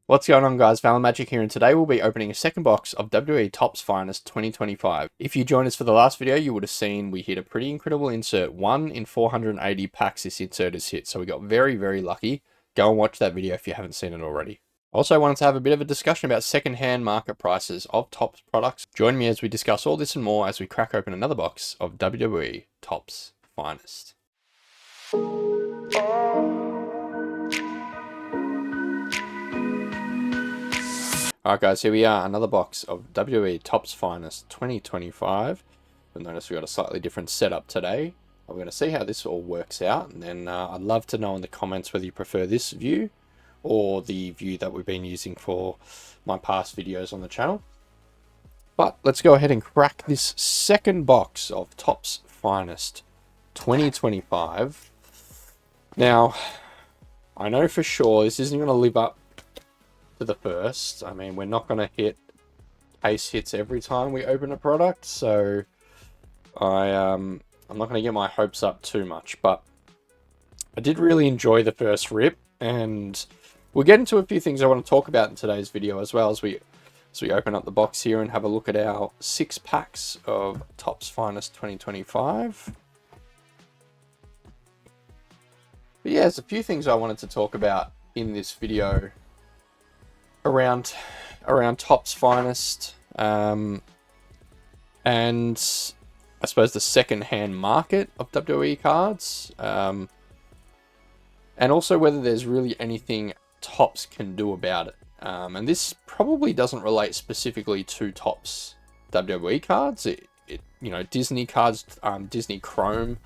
What's going on, guys? Magic here, and today we'll be opening a second box of WWE Topps Finest 2025. If you joined us for the last video, you would have seen we hit a pretty incredible insert. 1 in 480 packs this insert is hit, so we got very, very lucky. Go and watch that video if you haven't seen it already. Also, I wanted to have a bit of a discussion about second-hand market prices of Topps products. Join me as we discuss all this and more as we crack open another box of WWE Topps Finest. Alright guys, here we are, another box of WWE Topps Finest 2025. You'll notice we've got a slightly different setup today. We're going to see how this all works out, and then I'd love to know in the comments whether you prefer this view or the view that we've been using for my past videos on the channel. But let's go ahead and crack this second box of Topps Finest 2025. Now, I know for sure this isn't going to live up to the first. I mean, we're not going to hit case hits every time we open a product, so I'm not going to get my hopes up too much, but I did really enjoy the first rip, and we'll get into a few things I want to talk about in today's video as well as we open up the box here and have a look at our 6 packs of Topps Finest 2025. But yeah, there's a few things I wanted to talk about in this video around Topps Finest, and I suppose the second-hand market of WWE cards, and also whether there's really anything Topps can do about it. And this probably doesn't relate specifically to Topps WWE cards. It you know, Disney cards, Disney Chrome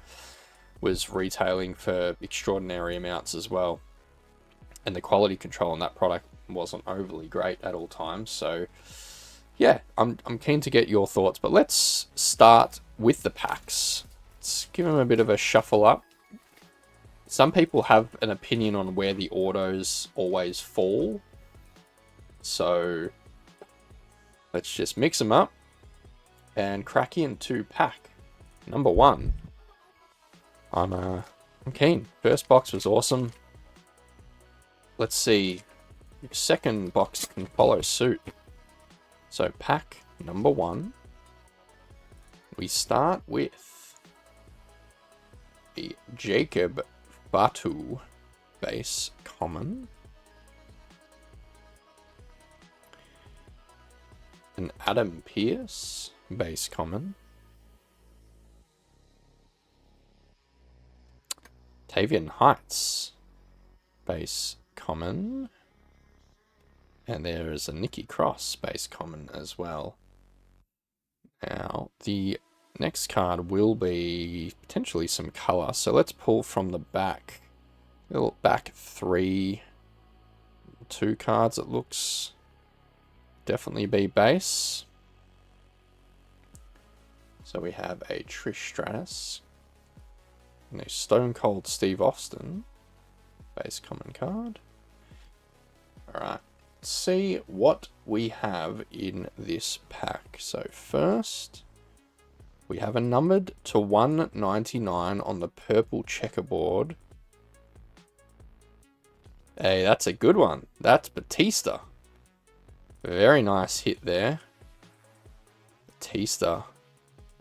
was retailing for extraordinary amounts as well, and the quality control on that product wasn't overly great at all times. So yeah, I'm keen to get your thoughts, but let's start with the packs. Let's give them a bit of a shuffle up. Some people have an opinion on where the autos always fall, so let's just mix them up and crack into pack number 1. I'm keen. First box was awesome. Let's see if second box can follow suit. So pack number 1, we start with a Jacob Batu base common, an Adam Pearce base common, Tavian Heights base common, and there is a Nikki Cross base common as well. Now, the next card will be potentially some color, so let's pull from the back. Little back 2 cards, it looks definitely be base. So we have a Trish Stratus and a Stone Cold Steve Austin base common card. Alright, let's see what we have in this pack. So first, we have a numbered to 199 on the purple checkerboard. Hey, that's a good one. That's Batista. Very nice hit there. Batista.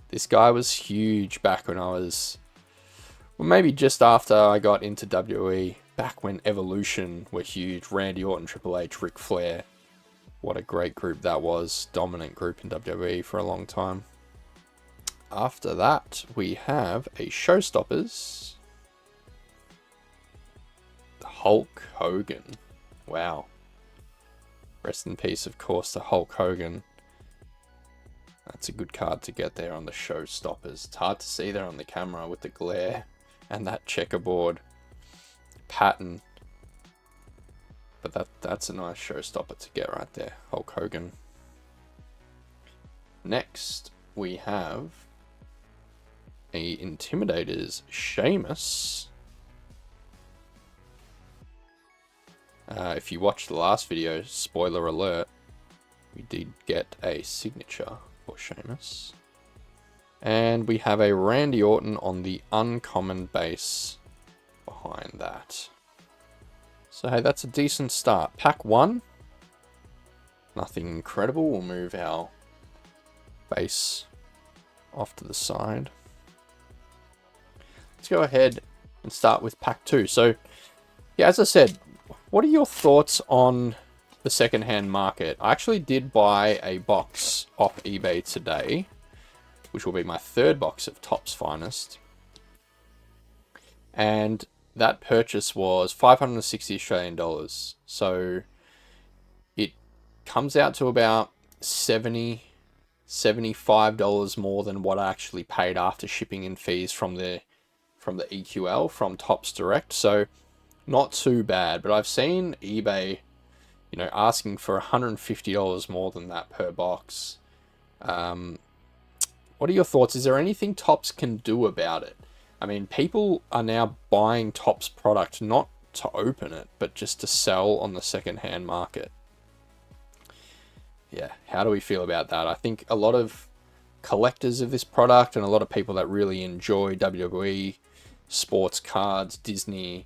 This guy was huge back when I was, well, maybe just after I got into WWE, back when Evolution were huge. Randy Orton, Triple H, Ric Flair. What a great group that was. Dominant group in WWE for a long time. After that, we have a Showstoppers. Hulk Hogan. Wow. Rest in peace, of course, to Hulk Hogan. That's a good card to get there on the Showstoppers. It's hard to see there on the camera with the glare and that checkerboard pattern. But that's a nice showstopper to get right there. Hulk Hogan. Next, we have a Intimidators Sheamus. If you watched the last video, spoiler alert, we did get a signature for Sheamus. And we have a Randy Orton on the uncommon base behind that. So hey, that's a decent start. Pack 1, Nothing incredible. We'll move our base off to the side. Let's go ahead and start with pack 2. So, yeah, as I said, what are your thoughts on the secondhand market? I actually did buy a box off eBay today, which will be my 3rd box of Topps Finest. And that purchase was 560 Australian dollars. So it comes out to about $75 more than what I actually paid after shipping and fees from the EQL, from Topps Direct. So not too bad, but I've seen eBay, you know, asking for $150 more than that per box. What are your thoughts? Is there anything Topps can do about it? I mean, people are now buying Topps product not to open it, but just to sell on the secondhand market. Yeah, how do we feel about that? I think a lot of collectors of this product and a lot of people that really enjoy WWE, sports cards, Disney,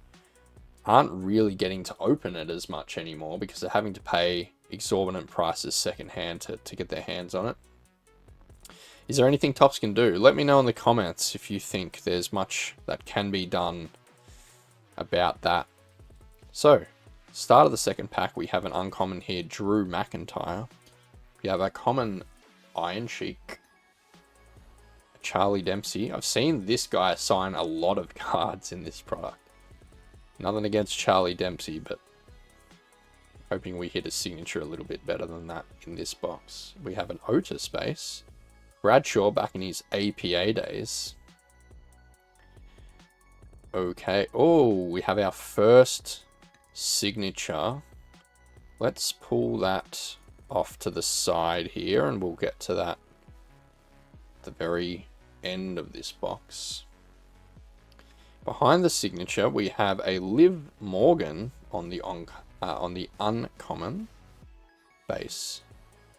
aren't really getting to open it as much anymore because they're having to pay exorbitant prices secondhand to get their hands on it. Is there anything Topps can do? Let me know in the comments if you think there's much that can be done about that. So, start of the second pack, we have an uncommon here, Drew McIntyre. We have a common Iron Sheik, Charlie Dempsey. I've seen this guy sign a lot of cards in this product. Nothing against Charlie Dempsey, but hoping we hit his signature a little bit better than that in this box. We have an Otis base. Bradshaw back in his APA days. Okay. Oh, we have our first signature. Let's pull that off to the side here, and we'll get to that at the very end of this box. Behind the signature, we have a Liv Morgan on the uncommon base.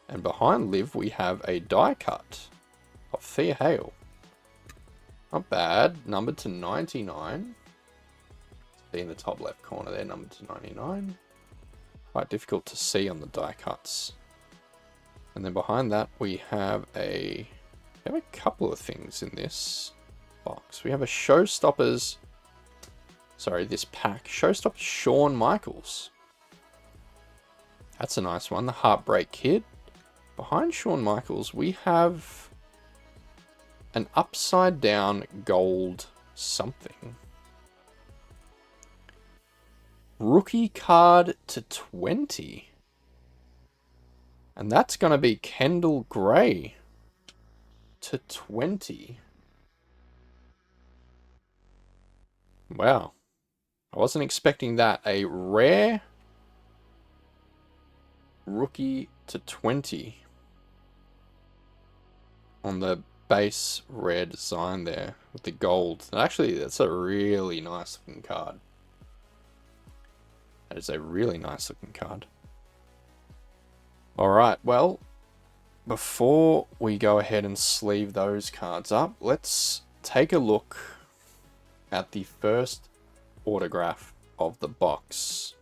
And behind Liv, we have a die cut of Thea Hale. Not bad. Numbered to 99. See in the top left corner there, numbered to 99. Quite difficult to see on the die cuts. And then behind that, we have a couple of things in this box. We have a Showstoppers, this pack, Showstoppers Shawn Michaels. That's a nice one, the Heartbreak Kid. Behind Shawn Michaels, we have an upside down gold something. Rookie card to 20. And that's going to be Kendall Gray to 20. Wow. I wasn't expecting that. A rare rookie to 20 on the base rare design there with the gold. And actually, that's a really nice looking card. That is a really nice looking card. Alright, well, before we go ahead and sleeve those cards up, let's take a look at the first autograph of the box.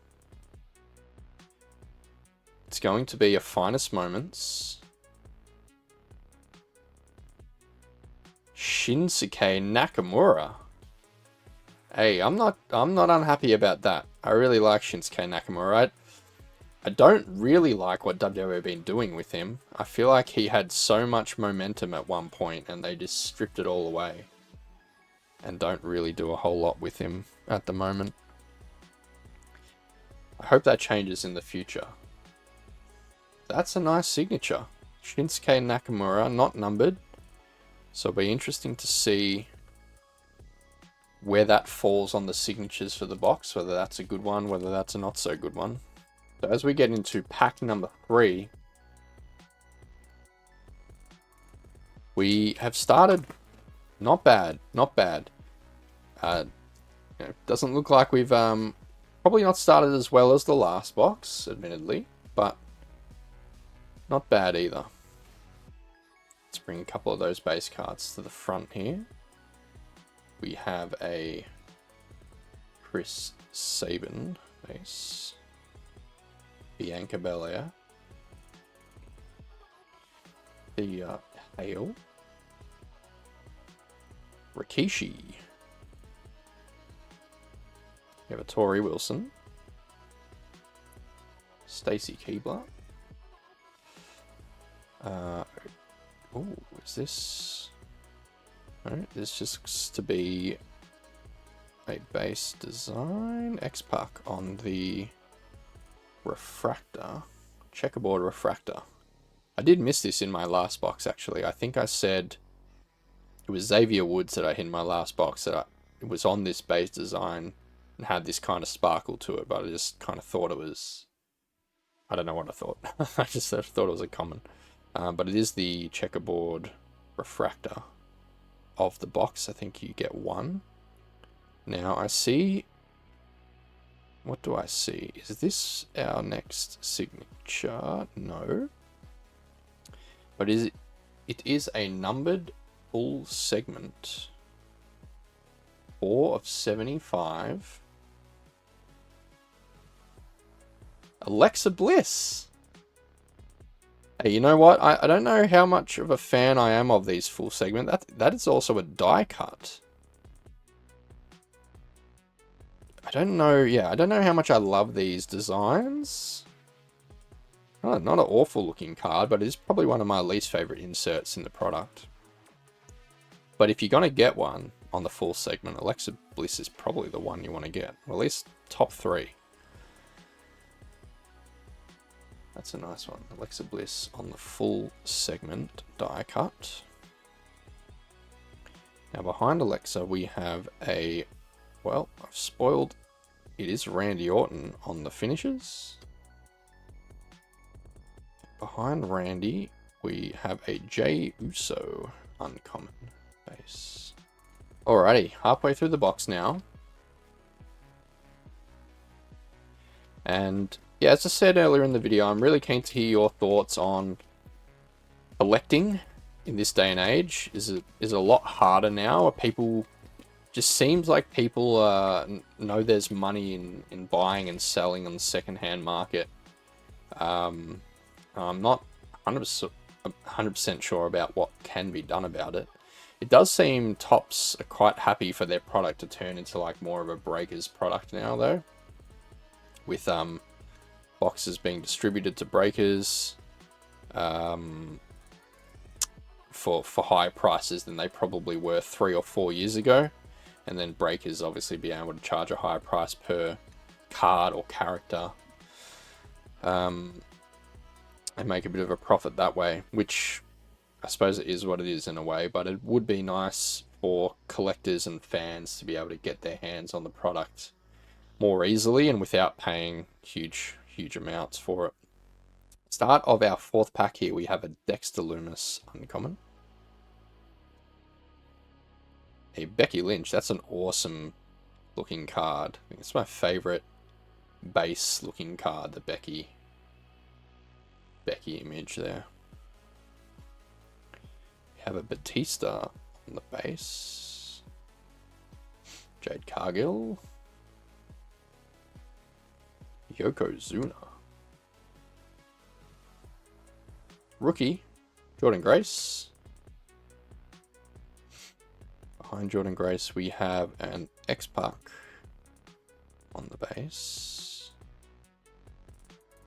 It's going to be a Finest Moments Shinsuke Nakamura. Hey, I'm not unhappy about that. I really like Shinsuke Nakamura. I don't really like what WWE have been doing with him. I feel like he had so much momentum at one point and they just stripped it all away. And don't really do a whole lot with him at the moment. I hope that changes in the future. That's a nice signature. Shinsuke Nakamura, not numbered. So it'll be interesting to see where that falls on the signatures for the box. Whether that's a good one, whether that's a not so good one. So as we get into pack number 3, we have started not bad, not bad. Doesn't look like we've probably not started as well as the last box, admittedly, but not bad either. Let's bring a couple of those base cards to the front here. We have a Chris Sabin base. Bianca Belair. a Hale. Rikishi. We have a Tori Wilson. Stacy Keibler. Oh, is this... No, this just looks to be a base design. X-Pac on the refractor. Checkerboard refractor. I did miss this in my last box, actually. I think I said it was Xavier Woods that I hit in my last box. That it was on this base design and had this kind of sparkle to it, but I just kind of thought it was... I don't know what I thought. I just thought it was a common. But it is the checkerboard refractor of the box. I think you get one. Now I see... What do I see? Is this our next signature? No. But it is a numbered full segment. 4 of 75. Alexa Bliss. Hey, you know what? I don't know how much of a fan I am of these full segment. That is also a die cut. I don't know. Yeah, I don't know how much I love these designs. Oh, not an awful looking card, but it is probably one of my least favorite inserts in the product. But if you're going to get one on the full segment, Alexa Bliss is probably the one you want to get. Or at least top 3. That's a nice one. Alexa Bliss on the full segment die cut. Now behind Alexa we have a... Well, I've spoiled. It is Randy Orton on the finishes. Behind Randy, we have a Jey Uso uncommon base. Alrighty, halfway through the box now. And yeah, as I said earlier in the video, I'm really keen to hear your thoughts on collecting in this day and age. Is it a lot harder now? Are people... Just seems like people know there's money in buying and selling on the secondhand market. I'm not 100% sure about what can be done about it. It does seem Topps are quite happy for their product to turn into like more of a breakers product now, though, with boxes being distributed to breakers for higher prices than they probably were 3 or 4 years ago. And then breakers obviously being able to charge a higher price per card or character. And make a bit of a profit that way, which I suppose it is what it is in a way, but it would be nice for collectors and fans to be able to get their hands on the product more easily and without paying huge amounts for it. Start of our 4th pack here, we have a Dexter Lumis uncommon. A Becky Lynch. That's an awesome looking card. I think it's my favorite base looking card, the Becky image there. We have a Batista on the base. Jade Cargill. Yokozuna. Rookie, Jordan Grace. Behind Jordan Grace, we have an X-Pac on the base.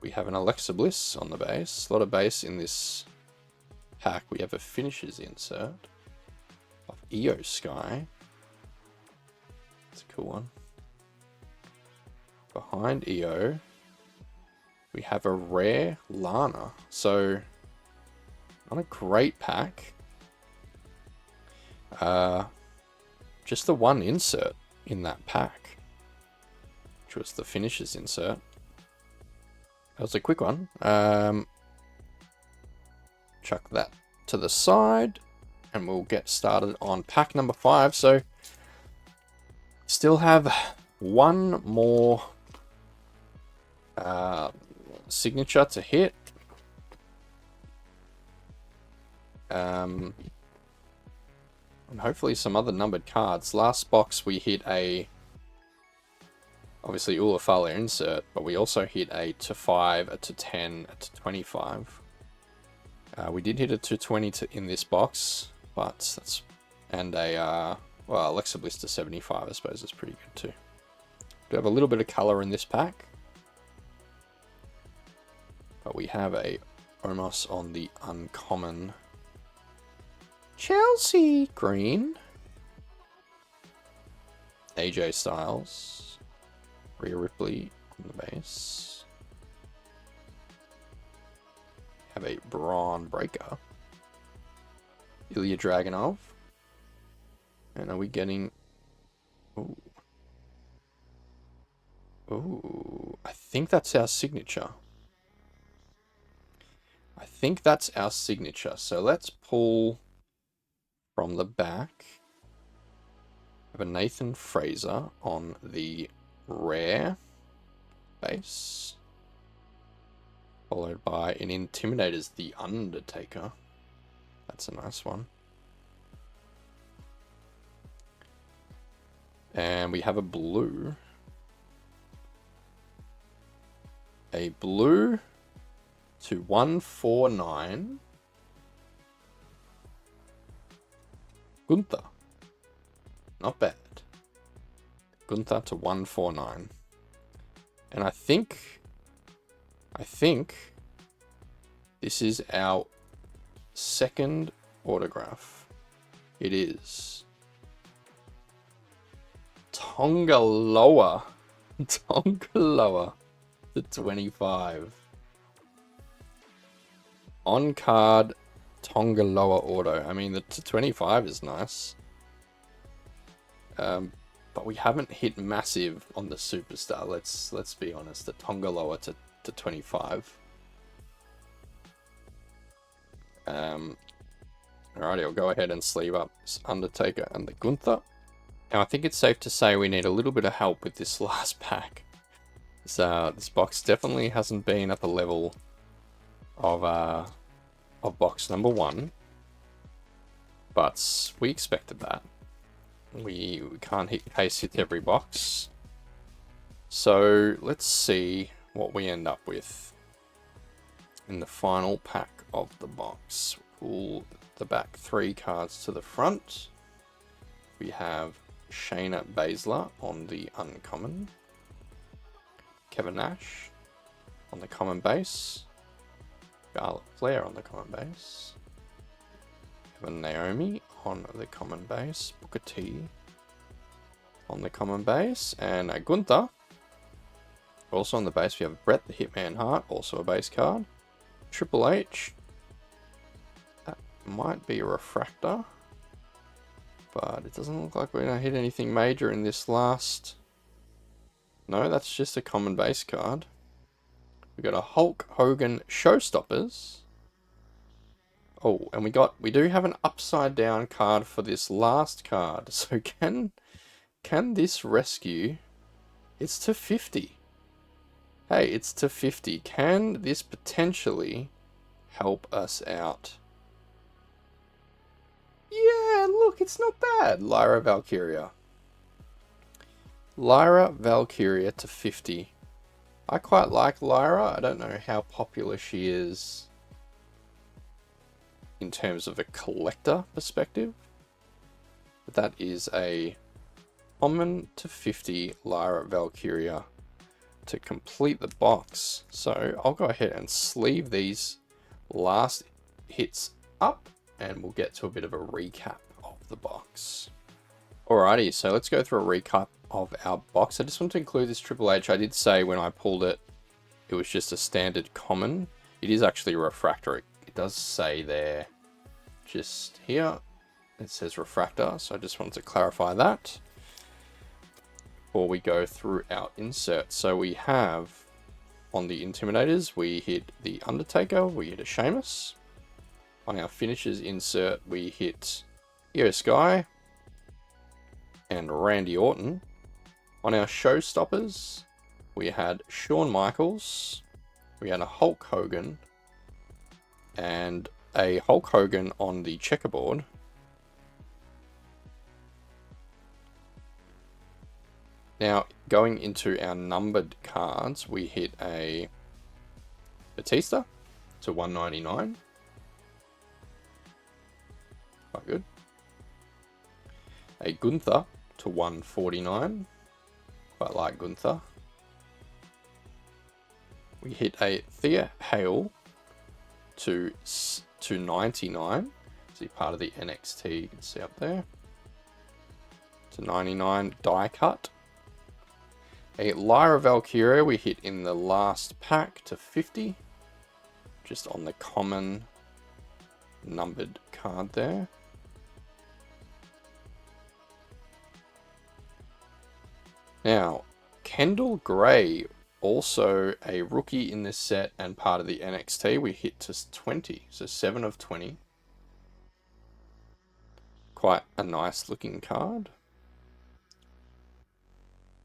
We have an Alexa Bliss on the base. A lot of base in this pack. We have a finishes insert of Io Sky. That's a cool one. Behind Io, we have a rare Lana. So, not a great pack. Just the one insert in that pack, which was the finishes insert. That was a quick one. Chuck that to the side, and we'll get started on pack number 5. So, still have one more signature to hit. And hopefully some other numbered cards. Last box we hit a, obviously Ulafale insert, but we also hit a to 5, a to 10, a to 25. We did hit a 220 in this box, but that's, and a well, Alexa Bliss to 75, I suppose is pretty good too. We have a little bit of color in this pack, but we have a Omos on the uncommon. Chelsea green. AJ Styles. Rhea Ripley on the base. Have a Braun Breaker. Ilya Dragunov. And are we getting... Ooh. Ooh. I think that's our signature. I think that's our signature. So let's pull from the back. Have a Nathan Fraser on the rare base. Followed by an Intimidator's The Undertaker. That's a nice one. And we have a blue. A blue to 149. Gunther. Not bad. Gunther to 149. And I think this is our second autograph. It is Tongaloa. Tongaloa to 25. On card Tongaloa auto. I mean, the 25 is nice. But we haven't hit massive on the superstar. Let's be honest. The Tongaloa to 25. Alrighty, I'll go ahead and sleeve up this Undertaker and the Gunther. Now I think it's safe to say we need a little bit of help with this last pack. This box definitely hasn't been at the level of box number 1, but we expected that. We can't hit case hit every box. So let's see what we end up with in the final pack of the box. Pull the back 3 cards to the front. We have Shayna Baszler on the uncommon. Kevin Nash on the common base. Charlotte Flair on the common base. Kevin Naomi on the common base. Booker T on the common base. And a Gunther. Also on the base we have Bret the Hitman Hart, also a base card. Triple H. That might be a refractor. But it doesn't look like we're going to hit anything major in this last... No, that's just a common base card. We got a Hulk Hogan Showstoppers. Oh, and we do have an upside down card for this last card. So can this rescue? It's to 50. Hey, it's to 50. Can this potentially help us out? Yeah, look, it's not bad. Lyra Valkyria. Lyra Valkyria to 50. I quite like Lyra. I don't know how popular she is in terms of a collector perspective. But that is a common to 50 Lyra Valkyria to complete the box. So I'll go ahead and sleeve these last hits up and we'll get to a bit of a recap of the box. Alrighty, so let's go through a recap of our box. I just want to include this Triple H. I did say when I pulled it, it was just a standard common. It is actually refractor. It does say there, just here, it says refractor. So I just wanted to clarify that before we go through our insert. So we have on the Intimidators, we hit the Undertaker, we hit a Sheamus. On our finishers insert, we hit Io Sky and Randy Orton. On our Showstoppers, we had Shawn Michaels, we had a Hulk Hogan, and a Hulk Hogan on the checkerboard. Now, going into our numbered cards, we hit a Batista to 199. quite good. A Gunther to 149. Quite like Gunther. We hit a Thea Hale to 99. See, part of the NXT, you can see up there. To 99 die cut. A Lyra Valkyria we hit in the last pack to 50. Just on the common numbered card there. Now, Kendall Gray, also a rookie in this set and part of the NXT, we hit to 20, so 7 of 20. Quite a nice looking card.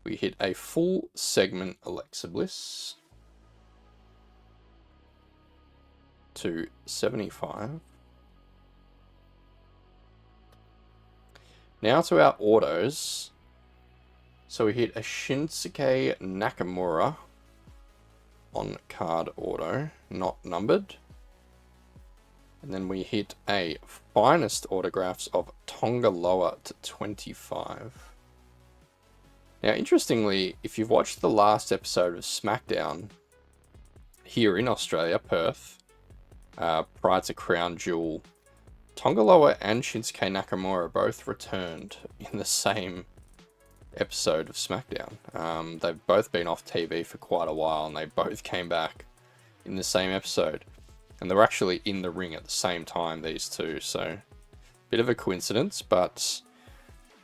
We hit a full segment Alexa Bliss to 75. Now to our autos. So we hit a Shinsuke Nakamura on card auto, not numbered. And then we hit a Finest autographs of Tonga Loa to 25. Now, interestingly, if you've watched the last episode of SmackDown here in Australia, Perth, prior to Crown Jewel, Tonga Loa and Shinsuke Nakamura both returned in the same episode of SmackDown. They've both been off TV for quite a while, and they both came back in the same episode. And they're actually in the ring at the same time, these two, so bit of a coincidence, but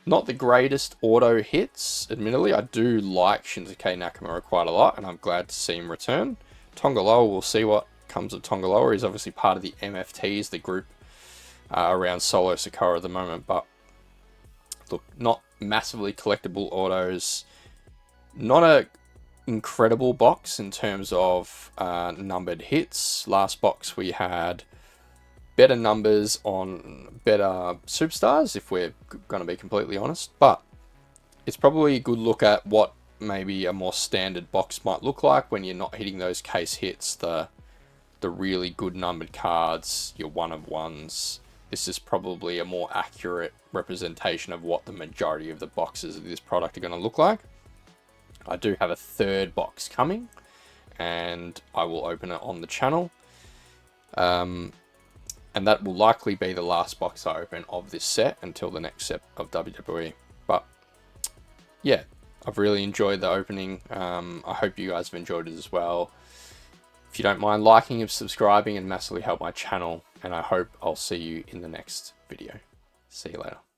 not the greatest auto hits, admittedly. I do like Shinsuke Nakamura quite a lot, and I'm glad to see him return. Tonga Loa, we'll see what comes of Tonga Loa. He's obviously part of the MFTs, the group around Solo Sikoa at the moment, but look, not massively collectible autos. Not a incredible box in terms of numbered hits. Last box we had better numbers on better superstars, if we're going to be completely honest, but it's probably a good look at what maybe a more standard box might look like when you're not hitting those case hits, the really good numbered cards, your one of ones. This is probably a more accurate representation of what the majority of the boxes of this product are going to look like. I do have a third box coming, and I will open it on the channel. And that will likely be the last box I open of this set until the next set of WWE. But yeah, I've really enjoyed the opening. I hope you guys have enjoyed it as well. If you don't mind liking and subscribing, and massively help my channel. And I hope I'll see you in the next video. See you later.